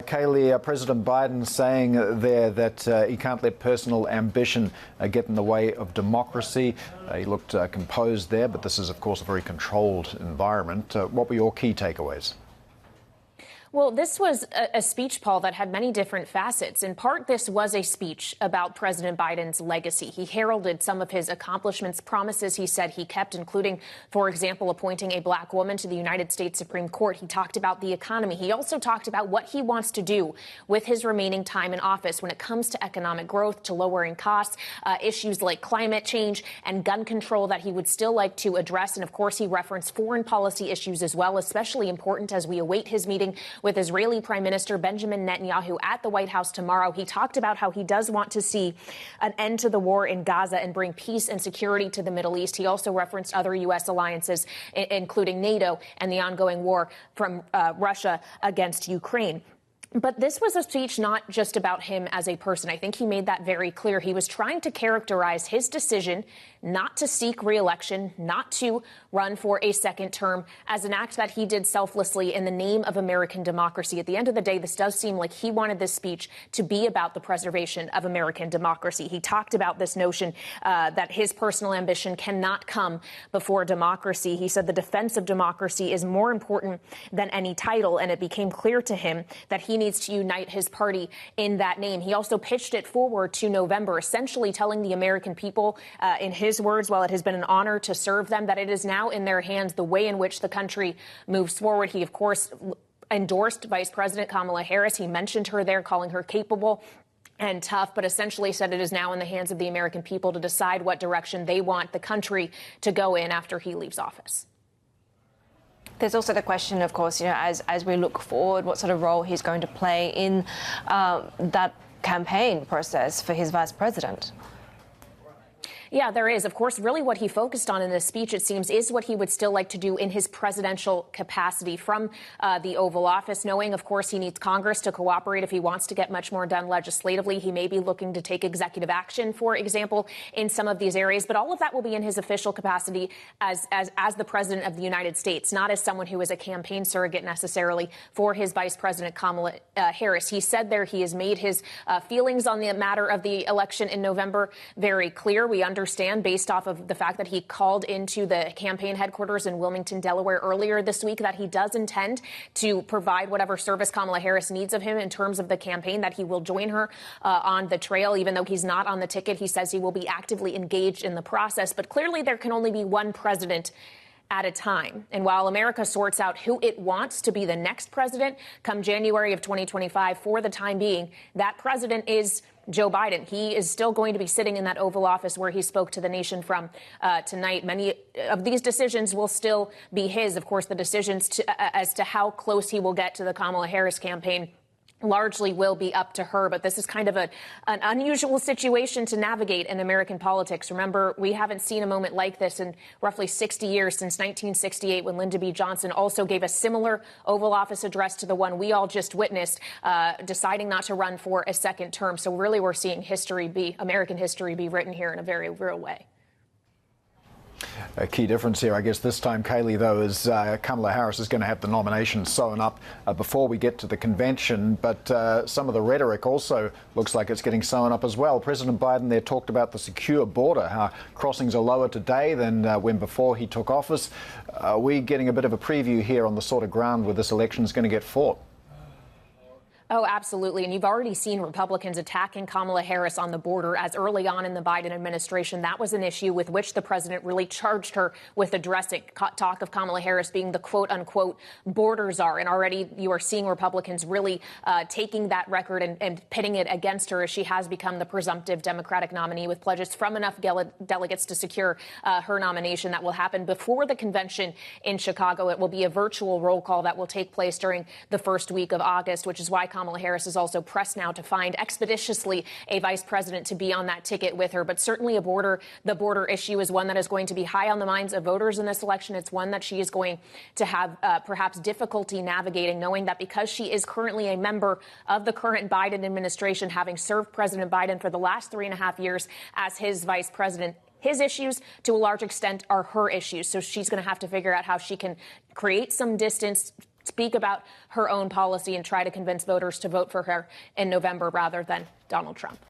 Kailey, President Biden saying there that he can't let personal ambition get in the way of democracy. He looked composed there, but this is, of course, a very controlled environment. What were your key takeaways? Well, this was a speech, Paul, that had many different facets. In part, this was a speech about President Biden's legacy. He heralded some of his accomplishments, promises he said he kept, including, for example, appointing a black woman to the United States Supreme Court. He talked about the economy. He also talked about what he wants to do with his remaining time in office when it comes to economic growth, to lowering costs, issues like climate change and gun control that he would still like to address. And, of course, he referenced foreign policy issues as well, especially important as we await his meeting with Israeli Prime Minister Benjamin Netanyahu at the White House tomorrow. He talked about how he does want to see an end to the war in Gaza and bring peace and security to the Middle East. He also referenced other U.S. alliances, including NATO and the ongoing war from Russia against Ukraine. But this was a speech not just about him as a person. I think he made that very clear. He was trying to characterize his decision not to seek re-election, not to run for a second term, as an act that he did selflessly in the name of American democracy. At the end of the day, this does seem like he wanted this speech to be about the preservation of American democracy. He talked about this notion that his personal ambition cannot come before democracy. He said the defense of democracy is more important than any title, and it became clear to him that he needs to unite his party in that name. He also pitched it forward to November, essentially telling the American people, in his words, while it has been an honor to serve them, that it is now in their hands the way in which the country moves forward. He, of course, endorsed Vice President Kamala Harris. He mentioned her there, calling her capable and tough, but essentially said it is now in the hands of the American people to decide what direction they want the country to go in after he leaves office. There's also the question, of course, as we look forward, what sort of role he's going to play in that campaign process for his vice president. Yeah, there is. Of course, really what he focused on in this speech, it seems, is what he would still like to do in his presidential capacity from the Oval Office, knowing, of course, he needs Congress to cooperate if he wants to get much more done legislatively. He may be looking to take executive action, for example, in some of these areas. But all of that will be in his official capacity as the president of the United States, not as someone who is a campaign surrogate necessarily for his vice president, Kamala Harris. He said there he has made his feelings on the matter of the election in November very clear. We understand based off of the fact that he called into the campaign headquarters in Wilmington, Delaware earlier this week, that he does intend to provide whatever service Kamala Harris needs of him in terms of the campaign, that he will join her on the trail. Even though he's not on the ticket, he says he will be actively engaged in the process. But clearly there can only be one president at a time. And while America sorts out who it wants to be the next president come January of 2025, for the time being, that president is Joe Biden. He is still going to be sitting in that Oval Office where he spoke to the nation from tonight. Many of these decisions will still be his. Of course, the decisions as to how close he will get to the Kamala Harris campaign largely will be up to her. But this is kind of an unusual situation to navigate in American politics. Remember, we haven't seen a moment like this in roughly 60 years, since 1968, when Lyndon B. Johnson also gave a similar Oval Office address to the one we all just witnessed, deciding not to run for a second term. So really, we're seeing American history be written here in a very real way. A key difference here, I guess, this time, Kailey, though, is Kamala Harris is going to have the nomination sewn up before we get to the convention. But some of the rhetoric also looks like it's getting sewn up as well. President Biden there talked about the secure border, how crossings are lower today than when before he took office. Are we getting a bit of a preview here on the sort of ground where this election is going to get fought? Oh, absolutely. And you've already seen Republicans attacking Kamala Harris on the border as early on in the Biden administration. That was an issue with which the president really charged her with addressing. Talk of Kamala Harris being the quote unquote border czar. And already you are seeing Republicans really taking that record and pitting it against her, as she has become the presumptive Democratic nominee, with pledges from enough delegates to secure her nomination. That will happen before the convention in Chicago. It will be a virtual roll call that will take place during the first week of August, which is why Kamala Harris is also pressed now to find expeditiously a vice president to be on that ticket with her. But certainly the border issue is one that is going to be high on the minds of voters in this election. It's one that she is going to have perhaps difficulty navigating, knowing that because she is currently a member of the current Biden administration, having served President Biden for the last 3.5 years as his vice president, his issues, to a large extent, are her issues. So she's going to have to figure out how she can create some distance, speak about her own policy and try to convince voters to vote for her in November rather than Donald Trump.